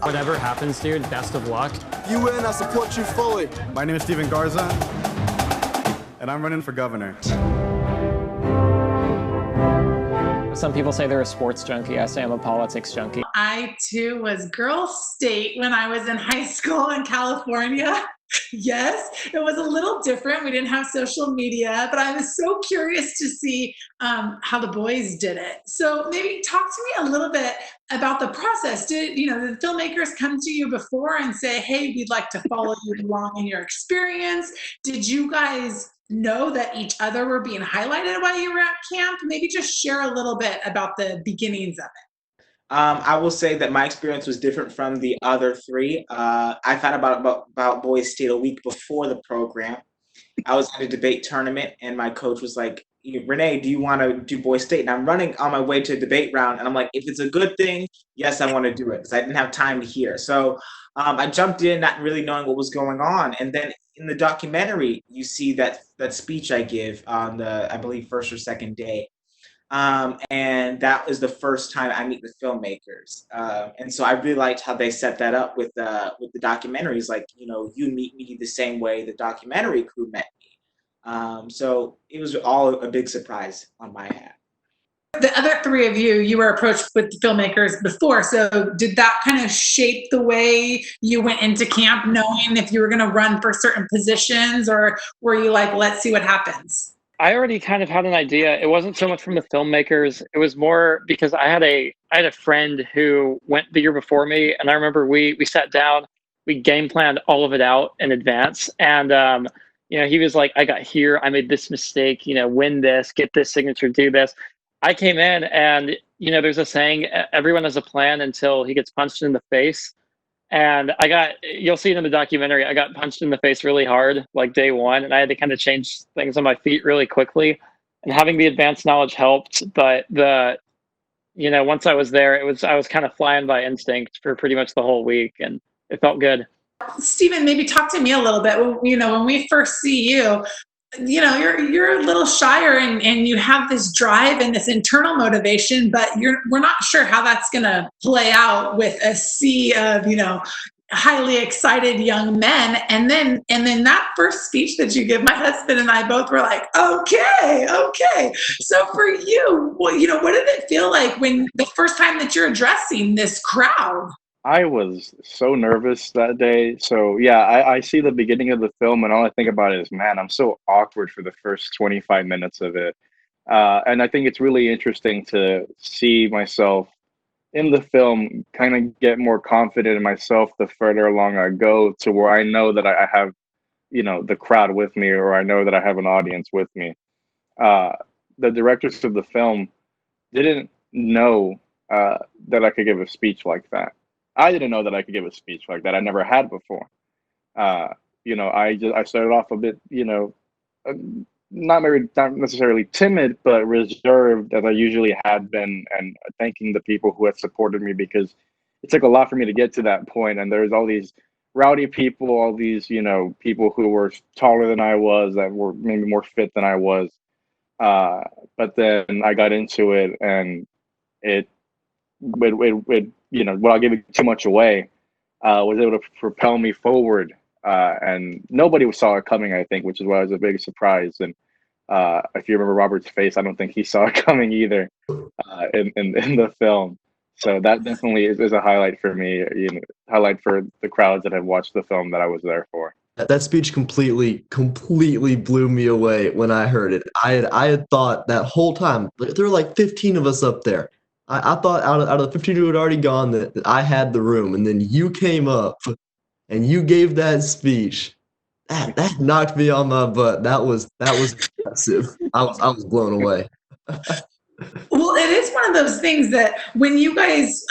Whatever happens, dude, best of luck. You win, I support you fully. My name is Garza, and I'm running for governor. Some people say they're a sports junkie. I say I'm a politics junkie. I, too, was Girl State when I was in high school in California. Yes, it was a little different. We didn't have social media, but I was so curious to see how the boys did it. So maybe talk to me a little bit about the process. Did the filmmakers come to you before and say, hey, we'd like to follow you along in your experience? Did you guys know that each other were being highlighted while you were at camp? Maybe just share a little bit about the beginnings of it. I will say that my experience was different from the other three. I found out about Boys State a week before the program. I was at a debate tournament, and my coach was like, Renee, do you want to do Boys State? And I'm running on my way to a debate round, and I'm like, if it's a good thing, yes, I want to do it, because I didn't have time to hear. So I jumped in not really knowing what was going on. And then in the documentary, you see that speech I give on the, I believe, first or second day. And that was the first time I meet the filmmakers. And so I really liked how they set that up with the documentaries. Like, you meet me the same way the documentary crew met me. So it was all a big surprise on my half. The other three of you were approached with the filmmakers before. So did that kind of shape the way you went into camp, knowing if you were going to run for certain positions, or were you like, let's see what happens? I already kind of had an idea. It wasn't so much from the filmmakers. It was more because I had a friend who went the year before me, and I remember we sat down, we game planned all of it out in advance, and he was like, I got here, I made this mistake, win this, get this signature, do this. I came in, and there's a saying, everyone has a plan until he gets punched in the face. And you'll see it in the documentary, I got punched in the face really hard, like day one, and I had to kind of change things on my feet really quickly. And having the advanced knowledge helped, but once I was there, I was kind of flying by instinct for pretty much the whole week, and it felt good. Stephen, maybe talk to me a little bit. When we first see you, you're a little shyer, and you have this drive and this internal motivation, but we're not sure how that's going to play out with a sea of, highly excited young men. And then that first speech that you give, my husband and I both were like, okay. So for you, what did it feel like when the first time that you're addressing this crowd? I was so nervous that day. So yeah, I see the beginning of the film, and all I think about is, man, I'm so awkward for the first 25 minutes of it. And I think it's really interesting to see myself in the film kind of get more confident in myself the further along I go, to where I know that I have, the crowd with me, or I know that I have an audience with me. The directors of the film didn't know that I could give a speech like that. I didn't know that I could give a speech like that. I never had before. I started off a bit, not necessarily timid, but reserved, as I usually had been, and thanking the people who had supported me, because it took a lot for me to get to that point. And there's all these rowdy people, all these, people who were taller than I was, that were maybe more fit than I was. But then I got into it, and it without giving too much away, was able to propel me forward. And nobody saw it coming, I think, which is why it was a big surprise. And if you remember Robert's face, I don't think he saw it coming either in the film. So that definitely is a highlight for me, highlight for the crowds that have watched the film that I was there for. That speech completely blew me away when I heard it. I had thought that whole time, there were like 15 of us up there. I thought out of the 15 who had already gone that I had the room, and then you came up and you gave that speech. That knocked me on my butt. That was impressive. I was blown away. Well, it is one of those things that when you guys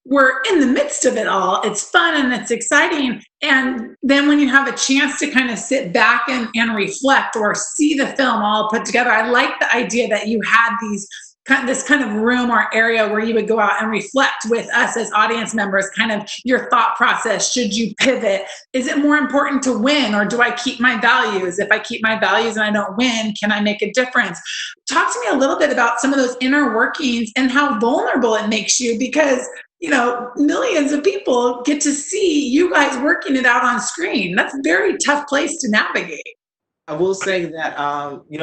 were in the midst of it all, it's fun and it's exciting. And then when you have a chance to kind of sit back and reflect, or see the film all put together, I like the idea that you had this kind of room or area where you would go out and reflect with us as audience members, kind of your thought process. Should you pivot? Is it more important to win, or do I keep my values? If I keep my values and I don't win, can I make a difference? Talk to me a little bit about some of those inner workings and how vulnerable it makes you, because millions of people get to see you guys working it out on screen. That's a very tough place to navigate. I will say that,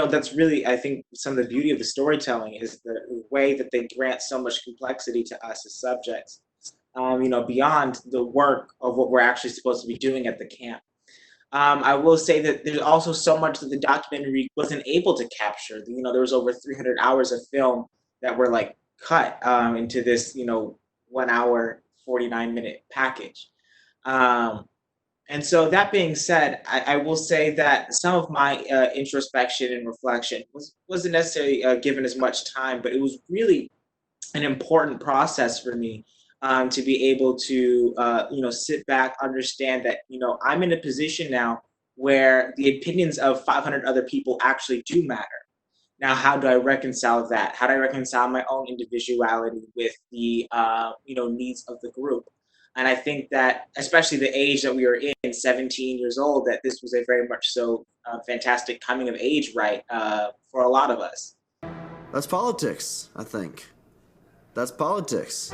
that's really, I think, some of the beauty of the storytelling is the way that they grant so much complexity to us as subjects, beyond the work of what we're actually supposed to be doing at the camp. I will say that there's also so much that the documentary wasn't able to capture. There was over 300 hours of film that were like cut into this, 1 hour, 49-minute package. And so that being said, I will say that some of my introspection and reflection wasn't necessarily given as much time, but it was really an important process for me to be able to, sit back, understand that, I'm in a position now where the opinions of 500 other people actually do matter. Now, how do I reconcile that? How do I reconcile my own individuality with the, needs of the group? And I think that, especially the age that we were in, 17 years old, that this was a very much so fantastic coming of age, right, for a lot of us. That's politics, I think. That's politics.